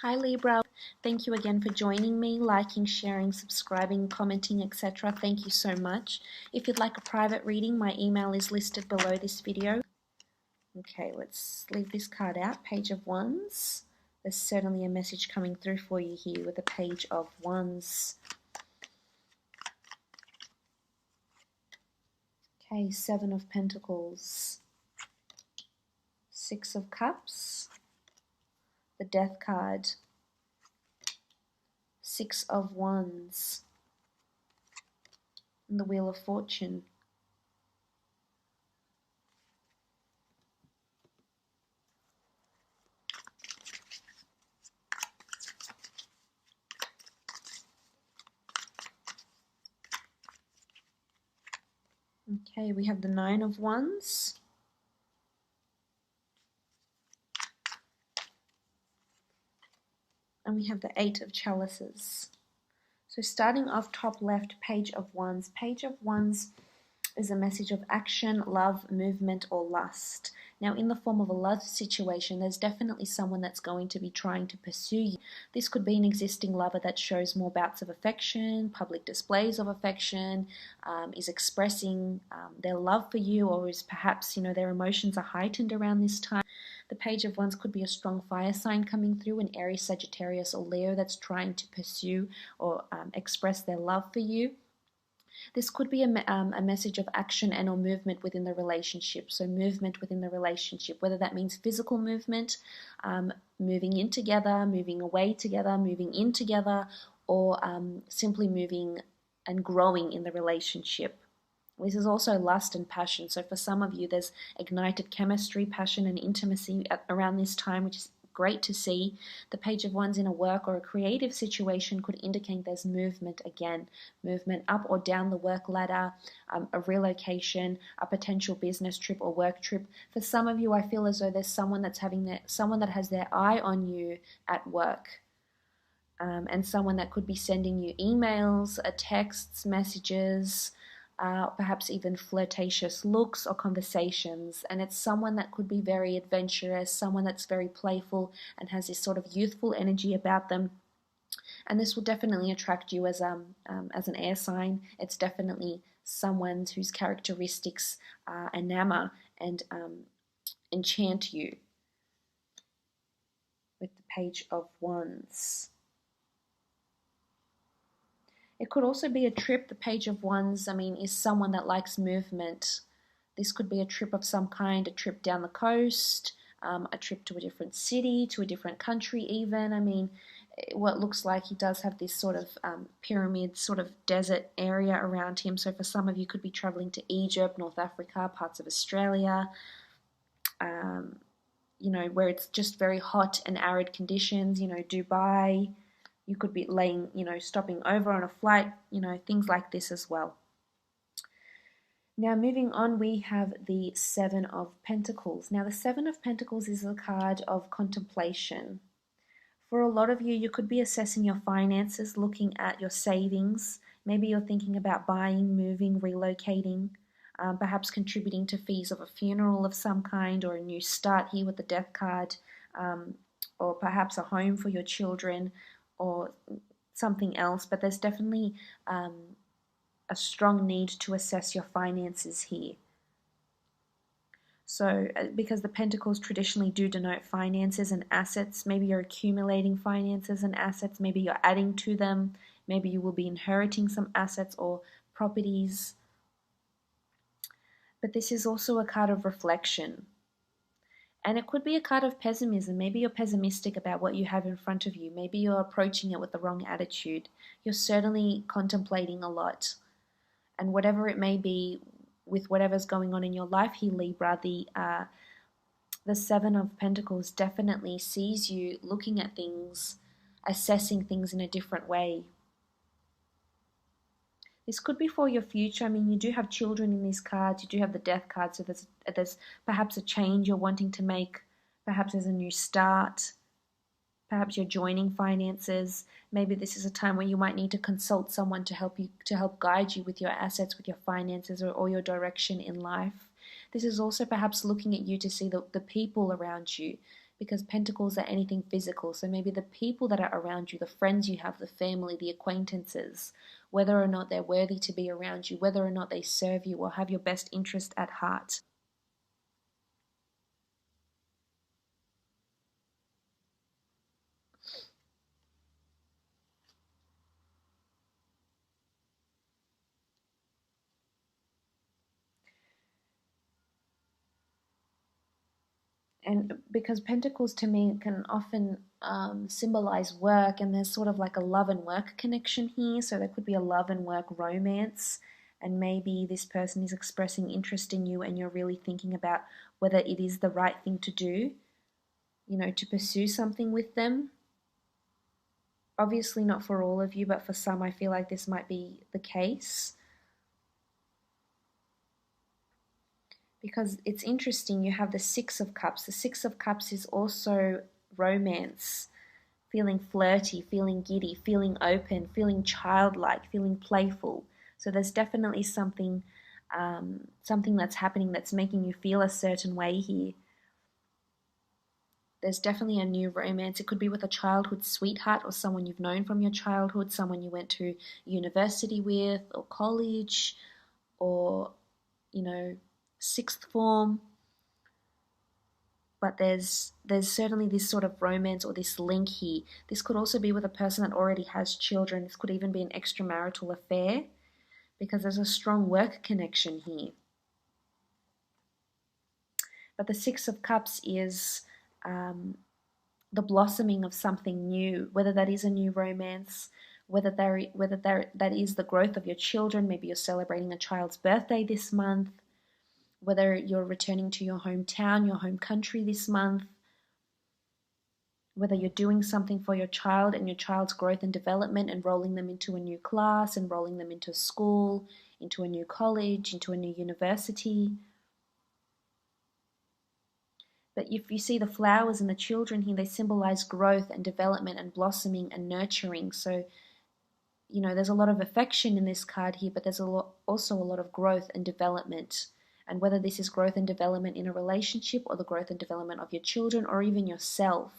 Hi Libra, thank you again for joining me, liking, sharing, subscribing, commenting, etc. Thank you so much. If you'd like a private reading, my email is listed below this video. Okay, let's leave this card out, Page of Wands. There's certainly a message coming through for you here with the Page of Wands. Okay, Seven of Pentacles, Six of Cups, the Death card, Six of Wands, and the Wheel of Fortune. Okay, we have the Nine of Wands, and we have the Eight of Chalices. So starting off top left, Page of Wands. Page of Wands is a message of action, love, movement, or lust. Now, in the form of a love situation, there's definitely someone that's going to be trying to pursue you. This could be an existing lover that shows more bouts of affection, public displays of affection, is expressing their love for you, or is perhaps, their emotions are heightened around this time. The Page of Wands could be a strong fire sign coming through, an Aries, Sagittarius, or Leo that's trying to pursue or express their love for you. This could be a message of action and or movement within the relationship. So movement within the relationship, whether that means physical movement, moving in together, moving away together, moving in together, or simply moving and growing in the relationship. This is also lust and passion. So for some of you, there's ignited chemistry, passion, and intimacy around this time, which is great to see. The Page of Wands in a work or a creative situation could indicate there's movement again, movement up or down the work ladder, a relocation, a potential business trip or work trip. For some of you, I feel as though there's someone that's someone that has their eye on you at work. And someone that could be sending you emails, texts, messages, perhaps even flirtatious looks or conversations. And it's someone that could be very adventurous, someone that's very playful and has this sort of youthful energy about them. And this will definitely attract you as an air sign. It's definitely someone whose characteristics enamor and enchant you with the Page of Wands. It could also be a trip. The Page of Wands, is someone that likes movement. This could be a trip of some kind, a trip down the coast, a trip to a different city, to a different country even. What looks like he does have this sort of pyramid, sort of desert area around him. So for some of you, could be traveling to Egypt, North Africa, parts of Australia, where it's just very hot and arid conditions, Dubai. You could be stopping over on a flight, things like this as well. Now, moving on, we have the Seven of Pentacles. Now, the Seven of Pentacles is a card of contemplation. For a lot of you, you could be assessing your finances, looking at your savings. Maybe you're thinking about buying, moving, relocating, perhaps contributing to fees of a funeral of some kind or a new start here with the Death card, or perhaps a home for your children, or something else, but there's definitely a strong need to assess your finances here. So because the Pentacles traditionally do denote finances and assets, maybe you're accumulating finances and assets, maybe you're adding to them, maybe you will be inheriting some assets or properties. But this is also a card of reflection. And it could be a card of pessimism. Maybe you're pessimistic about what you have in front of you. Maybe you're approaching it with the wrong attitude. You're certainly contemplating a lot. And whatever it may be, with whatever's going on in your life here, Libra, the Seven of Pentacles definitely sees you looking at things, assessing things in a different way. This could be for your future. You do have children in these cards. You do have the Death card. So there's perhaps a change you're wanting to make. Perhaps there's a new start. Perhaps you're joining finances. Maybe this is a time where you might need to consult someone to help guide you with your assets, with your finances, or your direction in life. This is also perhaps looking at you to see the people around you. because Pentacles are anything physical. So maybe the people that are around you, the friends you have, the family, the acquaintances, whether or not they're worthy to be around you, whether or not they serve you or have your best interest at heart. And because Pentacles to me can often symbolize work, and there's sort of like a love and work connection here. So there could be a love and work romance, and maybe this person is expressing interest in you and you're really thinking about whether it is the right thing to do, you know, to pursue something with them. Obviously not for all of you, but for some I feel like this might be the case. Because it's interesting, you have the Six of Cups. The Six of Cups is also romance, feeling flirty, feeling giddy, feeling open, feeling childlike, feeling playful. So there's definitely something that's happening that's making you feel a certain way here. There's definitely a new romance. It could be with a childhood sweetheart or someone you've known from your childhood, someone you went to university with or college or, you know, sixth form. But there's certainly this sort of romance or this link here. This could also be with a person that already has children. This could even be an extramarital affair because there's a strong work connection here. But the Six of Cups is the blossoming of something new, whether that is a new romance, whether that is the growth of your children. Maybe you're celebrating a child's birthday this month, whether you're returning to your hometown, your home country this month, whether you're doing something for your child and your child's growth and development, enrolling them into a new class, enrolling them into school, into a new college, into a new university. But if you see the flowers and the children here, they symbolize growth and development and blossoming and nurturing. So, you know, there's a lot of affection in this card here, but there's also a lot of growth and development. And whether this is growth and development in a relationship or the growth and development of your children or even yourself.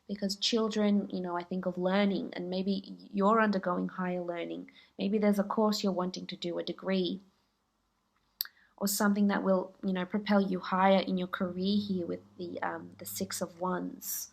Because children, you know, I think of learning, and maybe you're undergoing higher learning. Maybe there's a course you're wanting to do, a degree, or something that will, you know, propel you higher in your career here with the Six of Wands.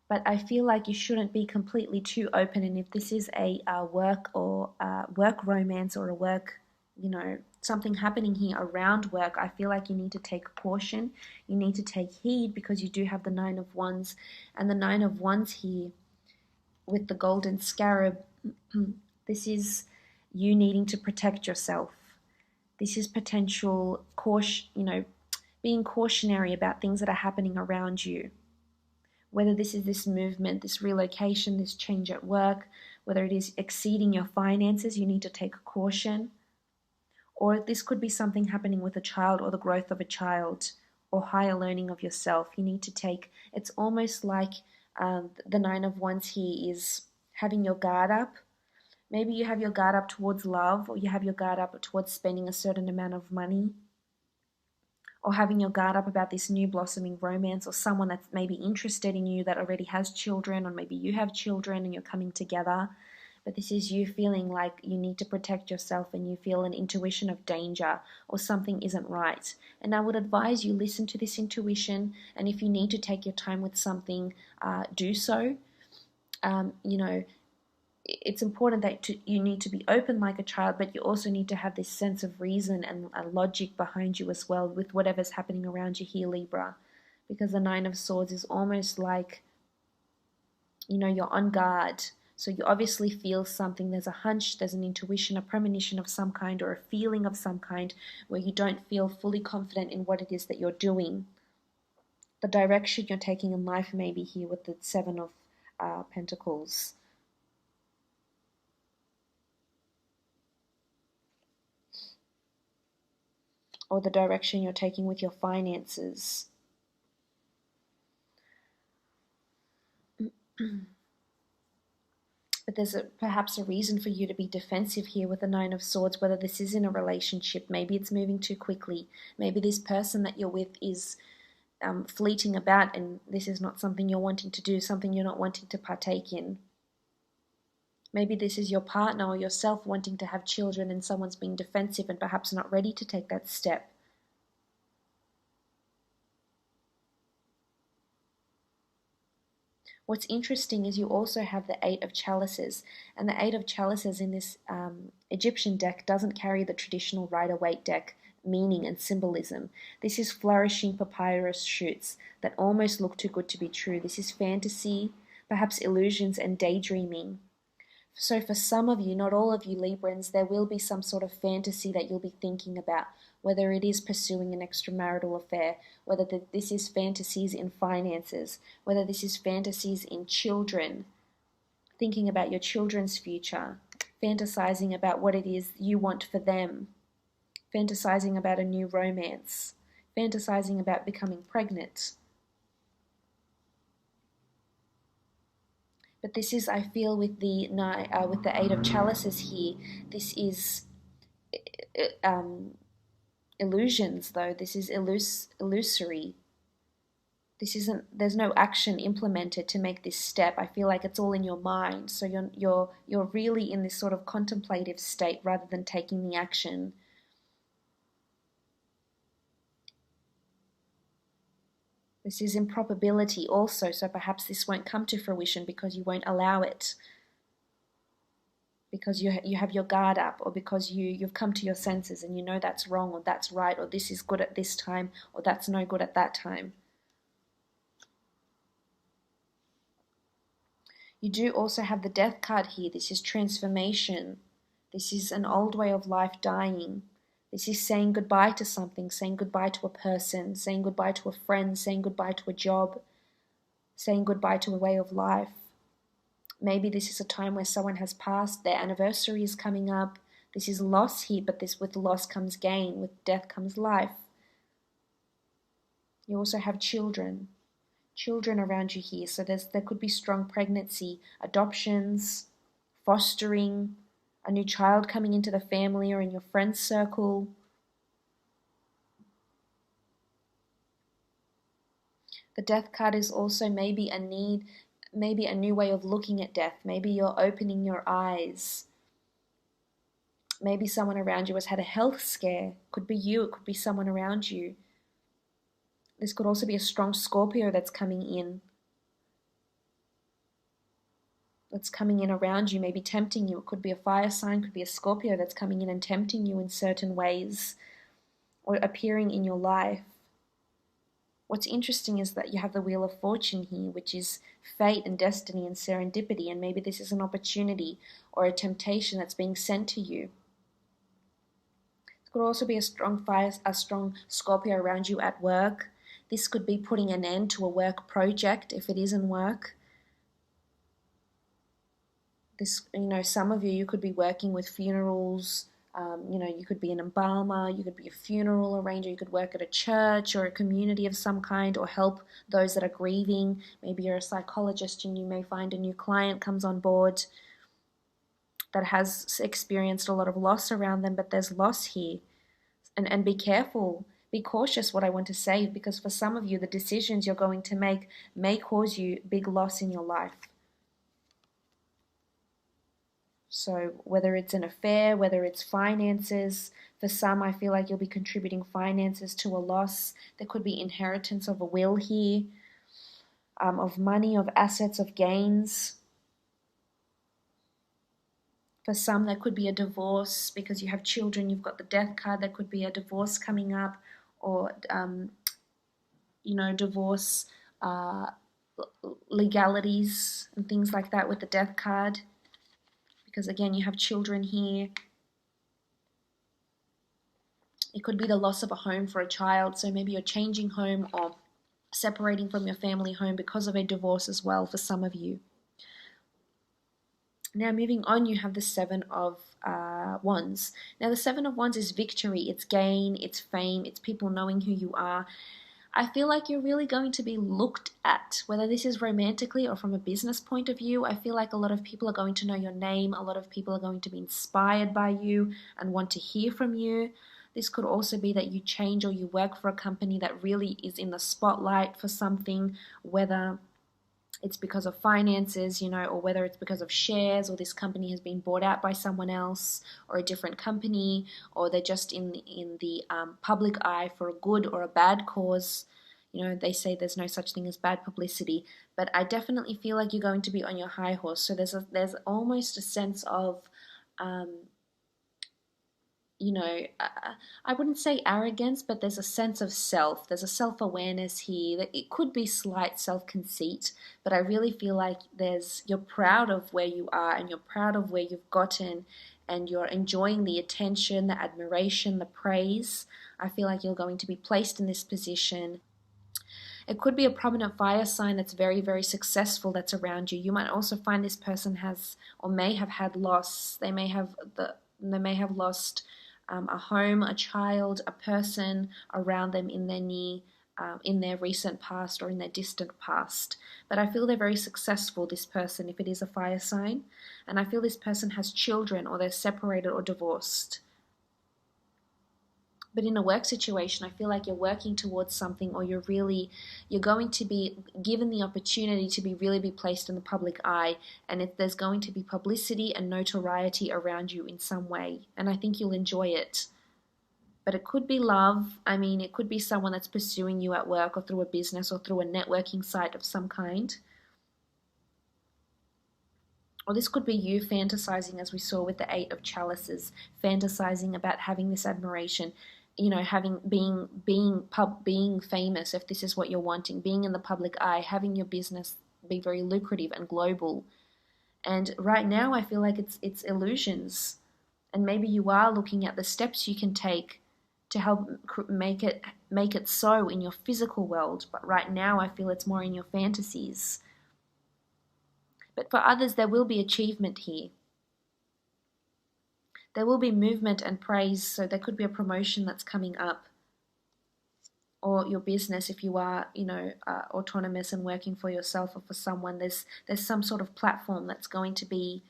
But I feel like you shouldn't be completely too open. And if this is a work or work romance or a work, you know, something happening here around work, I feel like you need to take caution. You need to take heed because you do have the Nine of Wands. And the Nine of Wands here with the golden scarab, this is you needing to protect yourself. This is potential caution, you know, being cautionary about things that are happening around you. Whether this is this movement, this relocation, this change at work, whether it is exceeding your finances, you need to take caution. Or this could be something happening with a child or the growth of a child or higher learning of yourself. You need to take, it's almost like the Nine of Wands here is having your guard up. Maybe you have your guard up towards love, or you have your guard up towards spending a certain amount of money, or having your guard up about this new blossoming romance, or someone that's maybe interested in you that already has children, or maybe you have children and you're coming together. But this is you feeling like you need to protect yourself and you feel an intuition of danger or something isn't right. And I would advise you listen to this intuition, and if you need to take your time with something, do so. You know, it's important that you need to be open like a child, but you also need to have this sense of reason and a logic behind you as well with whatever's happening around you here, Libra. Because the Nine of Swords is almost like, you know, you're on guard. So you obviously feel something. There's a hunch, there's an intuition, a premonition of some kind, or a feeling of some kind where you don't feel fully confident in what it is that you're doing. The direction you're taking in life may be here with the Seven of Pentacles. Or the direction you're taking with your finances. But there's perhaps a reason for you to be defensive here with the Nine of Swords, whether this is in a relationship. Maybe it's moving too quickly. Maybe this person that you're with is fleeting about, and this is not something you're wanting to do, something you're not wanting to partake in. Maybe this is your partner or yourself wanting to have children, and someone's being defensive and perhaps not ready to take that step. What's interesting is you also have the Eight of Chalices, and the Eight of Chalices in this Egyptian deck doesn't carry the traditional Rider-Waite deck meaning and symbolism. This is flourishing papyrus shoots that almost look too good to be true. This is fantasy, perhaps illusions and daydreaming. So for some of you, not all of you Librans, there will be some sort of fantasy that you'll be thinking about, whether it is pursuing an extramarital affair, whether this is fantasies in finances, whether this is fantasies in children, thinking about your children's future, fantasizing about what it is you want for them, fantasizing about a new romance, fantasizing about becoming pregnant. But this is, I feel, with the Eight of Chalices here, this is illusions, though. This is illusory. This isn't. There's no action implemented to make this step. I feel like it's all in your mind. So you're really in this sort of contemplative state rather than taking the action. This is improbability also, so perhaps this won't come to fruition because you won't allow it. Because you have your guard up, or because you've come to your senses and you know that's wrong or that's right, or this is good at this time or that's no good at that time. You do also have the Death card here. This is transformation. This is an old way of life dying. This is saying goodbye to something, saying goodbye to a person, saying goodbye to a friend, saying goodbye to a job, saying goodbye to a way of life. Maybe this is a time where someone has passed, their anniversary is coming up. This is loss here, but with loss comes gain, with death comes life. You also have children around you here, so there could be strong pregnancy, adoptions, fostering, a new child coming into the family or in your friend's circle. The Death card is also maybe a need, maybe a new way of looking at death. Maybe you're opening your eyes. Maybe someone around you has had a health scare. Could be you, it could be someone around you. This could also be a strong Scorpio that's coming in. That's coming in around you, maybe tempting you. It could be a fire sign, could be a Scorpio that's coming in and tempting you in certain ways or appearing in your life. What's interesting is that you have the Wheel of Fortune here, which is fate and destiny and serendipity, and maybe this is an opportunity or a temptation that's being sent to you. It could also be a strong Scorpio around you at work. This could be putting an end to a work project if it is in work. This, some of you could be working with funerals. You could be an embalmer, you could be a funeral arranger, you could work at a church or a community of some kind, or help those that are grieving. Maybe you're a psychologist and you may find a new client comes on board that has experienced a lot of loss around them, but there's loss here. And be careful, be cautious what I want to say, because for some of you, the decisions you're going to make may cause you big loss in your life. So whether it's an affair, whether it's finances, for some I feel like you'll be contributing finances to a loss. There could be inheritance of a will here, of money, of assets, of gains. For some there could be a divorce because you have children, you've got the Death card, there could be a divorce coming up, or divorce legalities and things like that with the Death card. Because again, you have children here. It could be the loss of a home for a child, so maybe you're changing home or separating from your family home because of a divorce as well for some of you. Now moving on, you have the Seven of Wands. Now the Seven of Wands is victory, it's gain, it's fame, it's people knowing who you are. I feel like you're really going to be looked at, whether this is romantically or from a business point of view. I feel like a lot of people are going to know your name. A lot of people are going to be inspired by you and want to hear from you. This could also be that you change or you work for a company that really is in the spotlight for something, whether it's because of finances, or whether it's because of shares, or this company has been bought out by someone else or a different company, or they're just in the public eye for a good or a bad cause. They say there's no such thing as bad publicity, but I definitely feel like you're going to be on your high horse. So there's almost a sense of I wouldn't say arrogance, but there's a sense of self. There's a self-awareness here. That it could be slight self-conceit, but I really feel like you're proud of where you are and you're proud of where you've gotten, and you're enjoying the attention, the admiration, the praise. I feel like you're going to be placed in this position. It could be a prominent fire sign that's very, very successful that's around you. You might also find this person has or may have had loss. They may have lost a home, a child, a person around them in their recent past or in their distant past. But I feel they're very successful, this person, if it is a fire sign. And I feel this person has children, or they're separated or divorced. But in a work situation, I feel like you're working towards something, or you're going to be given the opportunity to be placed in the public eye, and there's going to be publicity and notoriety around you in some way, and I think you'll enjoy it. But it could be love. It could be someone that's pursuing you at work or through a business or through a networking site of some kind. Or this could be you fantasizing, as we saw with the 8 of Chalices, fantasizing about having this admiration, being famous, if this is what you're wanting, being in the public eye, having your business be very lucrative and global. And right now I feel like it's illusions, and maybe you are looking at the steps you can take to help make it so in your physical world, but right now I feel it's more in your fantasies. But for others, there will be achievement here. There will be movement and praise, so there could be a promotion that's coming up. Or your business, if you are, autonomous and working for yourself or for someone, there's some sort of platform that's going to be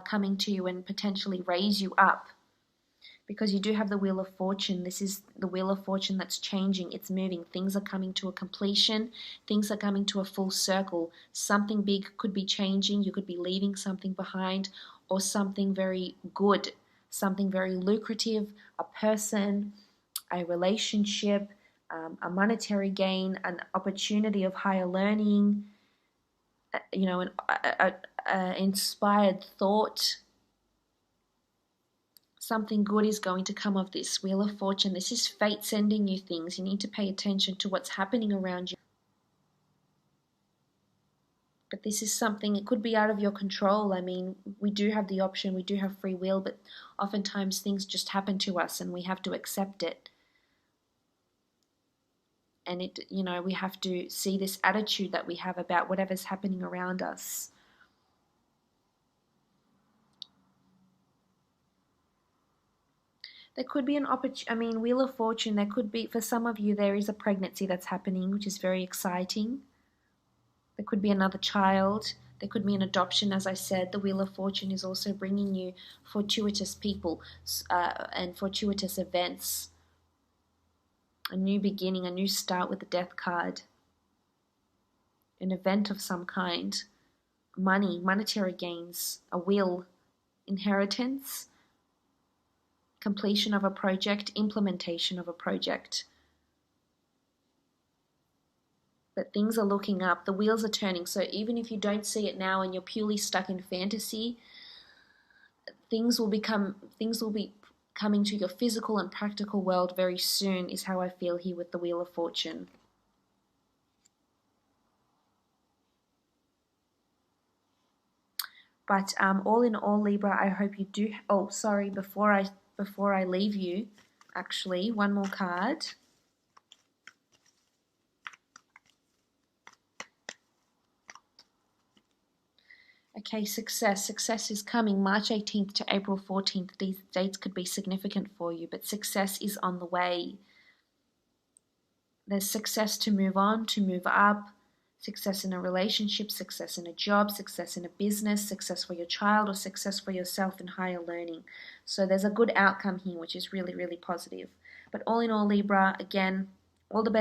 coming to you and potentially raise you up. Because you do have the Wheel of Fortune. This is the Wheel of Fortune that's changing. It's moving. Things are coming to a completion. Things are coming to a full circle. Something big could be changing. You could be leaving something behind, or something very good, something very lucrative, a person, a relationship, a monetary gain, an opportunity of higher learning, an inspired thought. Something good is going to come of this Wheel of Fortune. This is fate sending you things. You need to pay attention to what's happening around you. But this is something, it could be out of your control. We do have the option, we do have free will, but oftentimes things just happen to us and we have to accept it. And we have to see this attitude that we have about whatever's happening around us. There could be an opportunity, Wheel of Fortune, there could be, for some of you, there is a pregnancy that's happening, which is very exciting. There could be another child. There could be an adoption, as I said. The Wheel of Fortune is also bringing you fortuitous people and fortuitous events. A new beginning, a new start with the Death card. An event of some kind. Money, monetary gains, a will, inheritance, completion of a project, implementation of a project. But things are looking up, the wheels are turning, so even if you don't see it now and you're purely stuck in fantasy, things will be coming to your physical and practical world very soon, is how I feel here with the Wheel of Fortune. But all in all, Libra, I hope you do. Oh, sorry, before I leave you, actually, one more card. Okay, success. Success is coming March 18th to April 14th. These dates could be significant for you, but success is on the way. There's success to move on, to move up, success in a relationship, success in a job, success in a business, success for your child, or success for yourself in higher learning. So there's a good outcome here, which is really, really positive. But all in all, Libra, again, all the best.